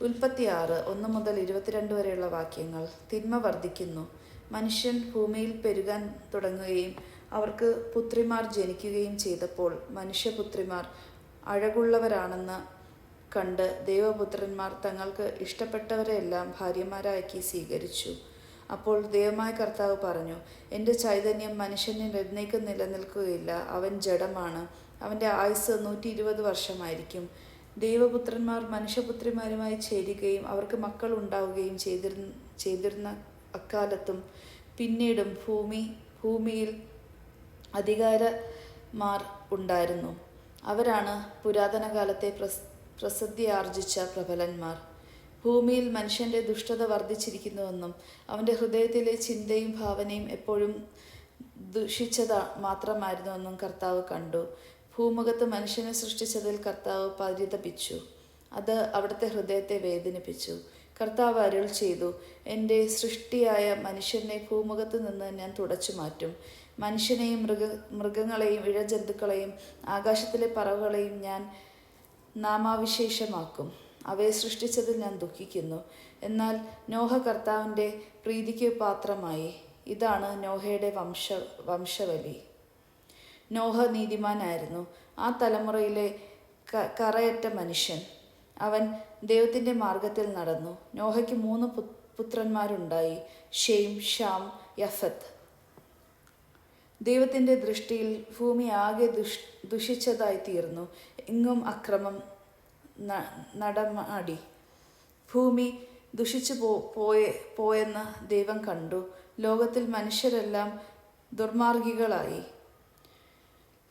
ഉൽപ്പത്തി 6:1-22 വരെയുള്ള വാക്യങ്ങൾ. തിന്മ വർദ്ധിക്കുന്നു. മനുഷ്യൻ ഭൂമിയിൽ പെരുകാൻ തുടങ്ങുകയും അവർക്ക് പുത്രിമാർ ജനിക്കുകയും ചെയ്തപ്പോൾ മനുഷ്യപുത്രിമാർ അഴകുള്ളവരാണെന്ന് കണ്ട് ദൈവപുത്രന്മാർ തങ്ങൾക്ക് ഇഷ്ടപ്പെട്ടവരെയെല്ലാം ഭാര്യമാരാക്കി സ്വീകരിച്ചു. അപ്പോൾ ദൈവമായ കർത്താവ് പറഞ്ഞു, എൻ്റെ ചൈതന്യം മനുഷ്യനിൽ എന്നേക്കും നിലനിൽക്കുകയില്ല. അവൻ ജഡമാണ്. അവൻ്റെ ആയുസ്സ് 120 വർഷമായിരിക്കും. ദൈവപുത്രന്മാർ മനുഷ്യപുത്രിമാരുമായി ചേരുകയും അവർക്ക് മക്കൾ ഉണ്ടാവുകയും ചെയ്തിരുന്ന അക്കാലത്തും പിന്നീടും ഭൂമിയിൽ അധികാരമാർ ഉണ്ടായിരുന്നു. അവരാണ് പുരാതന കാലത്തെ പ്രസിദ്ധിയാർജിച്ച പ്രബലന്മാർ. ഭൂമിയിൽ മനുഷ്യൻ്റെ ദുഷ്ടത വർദ്ധിച്ചിരിക്കുന്നുവെന്നും അവൻ്റെ ഹൃദയത്തിലെ ചിന്തയും ഭാവനയും എപ്പോഴും ദുഷിച്ചത മാത്രമായിരുന്നുവെന്നും കർത്താവ് കണ്ടു. ഭൂമുഖത്ത് മനുഷ്യനെ സൃഷ്ടിച്ചതിൽ കർത്താവ് പരിതപിച്ചു. അത് അവിടുത്തെ ഹൃദയത്തെ വേദനിപ്പിച്ചു. കർത്താവ് അരുൾ ചെയ്തു, എൻ്റെ സൃഷ്ടിയായ മനുഷ്യനെ ഭൂമുഖത്ത് നിന്ന് ഞാൻ തുടച്ചു മാറ്റും. മനുഷ്യനെയും മൃഗങ്ങളെയും ഇഴജന്തുക്കളെയും ആകാശത്തിലെ പറവകളെയും ഞാൻ നാമാവിശേഷമാക്കും. അവയെ സൃഷ്ടിച്ചതിൽ ഞാൻ ദുഃഖിക്കുന്നു. എന്നാൽ നോഹ കർത്താവിൻ്റെ പ്രീതിക്ക് പാത്രമായി. ഇതാണ് നോഹയുടെ വംശവലി. നോഹ നീതിമാനായിരുന്നു. ആ തലമുറയിലെ കറയറ്റ മനുഷ്യൻ. അവൻ ദൈവത്തിൻ്റെ മാർഗത്തിൽ നടന്നു. നോഹയ്ക്ക് 3 പുത്രന്മാരുണ്ടായി: ഷെയിം, ഷാം, യഫത്ത്. ദൈവത്തിൻ്റെ ദൃഷ്ടിയിൽ ഭൂമി ആകെ ദുഷിച്ചതായി തീർന്നു. എങ്ങും അക്രമം നടമാടി. ഭൂമി ദുഷിച്ചു പോയെന്ന് ദൈവം കണ്ടു. ലോകത്തിൽ മനുഷ്യരെല്ലാം ദുർമാർഗികളായി.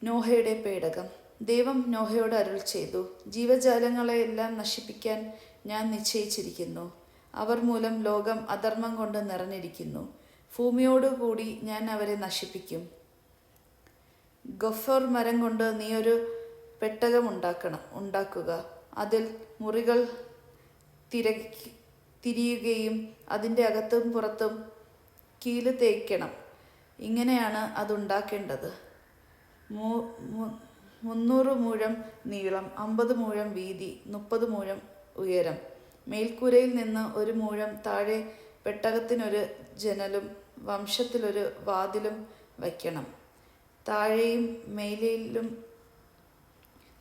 നോഹയുടെ പേടകം. ദൈവം നോഹയോട് അരുൾ ചെയ്തു, ജീവജാലങ്ങളെയെല്ലാം നശിപ്പിക്കാൻ ഞാൻ നിശ്ചയിച്ചിരിക്കുന്നു. അവർ മൂലം ലോകം അധർമ്മം കൊണ്ട് നിറഞ്ഞിരിക്കുന്നു. ഭൂമിയോടുകൂടി ഞാൻ അവരെ നശിപ്പിക്കും. ഗൊഫർ മരം കൊണ്ട് നീ ഒരു പെട്ടകം ഉണ്ടാക്കുക. അതിൽ മുറികൾ തിരിയുകയും അതിൻ്റെ അകത്തും പുറത്തും കീല് തേയ്ക്കണം. ഇങ്ങനെയാണ് അതുണ്ടാക്കേണ്ടത്. 300 മുഴം നീളം, 50 മുഴം വീതി, 30 മുഴം ഉയരം. മേൽക്കൂരയിൽ നിന്ന് 1 മുഴം താഴെ പെട്ടകത്തിനൊരു ജനലും വശത്തിലൊരു വാതിലും വയ്ക്കണം. താഴെയും മേലിലും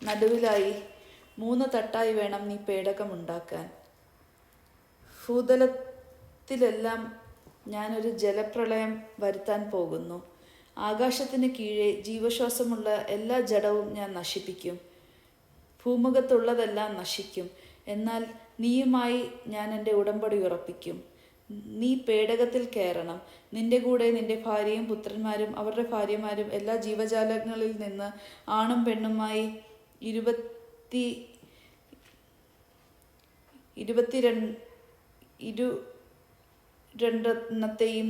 നടുവിലായി 3 തട്ടായി വേണം നീ പേടകം ഉണ്ടാക്കാൻ. ഭൂതലത്തിലെല്ലാം ഞാനൊരു ജലപ്രളയം വരുത്താൻ പോകുന്നു. ആകാശത്തിന് കീഴെ ജീവശ്വാസമുള്ള എല്ലാ ജഡവും ഞാൻ നശിപ്പിക്കും. ഭൂമുഖത്തുള്ളതെല്ലാം നശിക്കും. എന്നാൽ നീയുമായി ഞാൻ എൻ്റെ ഉടമ്പടി ഉറപ്പിക്കും. നീ പേടകത്തിൽ കയറണം. നിന്റെ കൂടെ നിന്റെ ഭാര്യയും പുത്രന്മാരും അവരുടെ ഭാര്യമാരും എല്ലാ ജീവജാലങ്ങളിൽ നിന്ന് ആണും പെണ്ണുമായി 22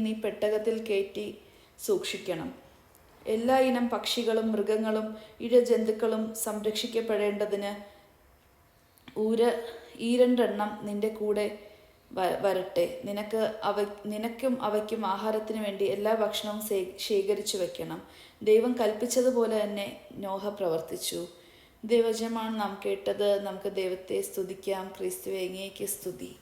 നീ പെട്ടകത്തിൽ കയറ്റി സൂക്ഷിക്കണം. എല്ലാ ഇനം പക്ഷികളും മൃഗങ്ങളും ഇഴജന്തുക്കളും സംരക്ഷിക്കപ്പെടേണ്ടതിന് ഈ 2 നിന്റെ കൂടെ വരട്ടെ. നിനക്കും അവയ്ക്കും ആഹാരത്തിന് വേണ്ടി എല്ലാ ഭക്ഷണവും ശേഖരിച്ചു വയ്ക്കണം. ദൈവം കൽപ്പിച്ചതുപോലെ തന്നെ നോഹ പ്രവർത്തിച്ചു. ദൈവവചനമാണ് നാം കേട്ടത്. നമുക്ക് ദൈവത്തെ സ്തുതിക്കാം. ക്രിസ്തുവേ, അങ്ങേക്ക് സ്തുതി.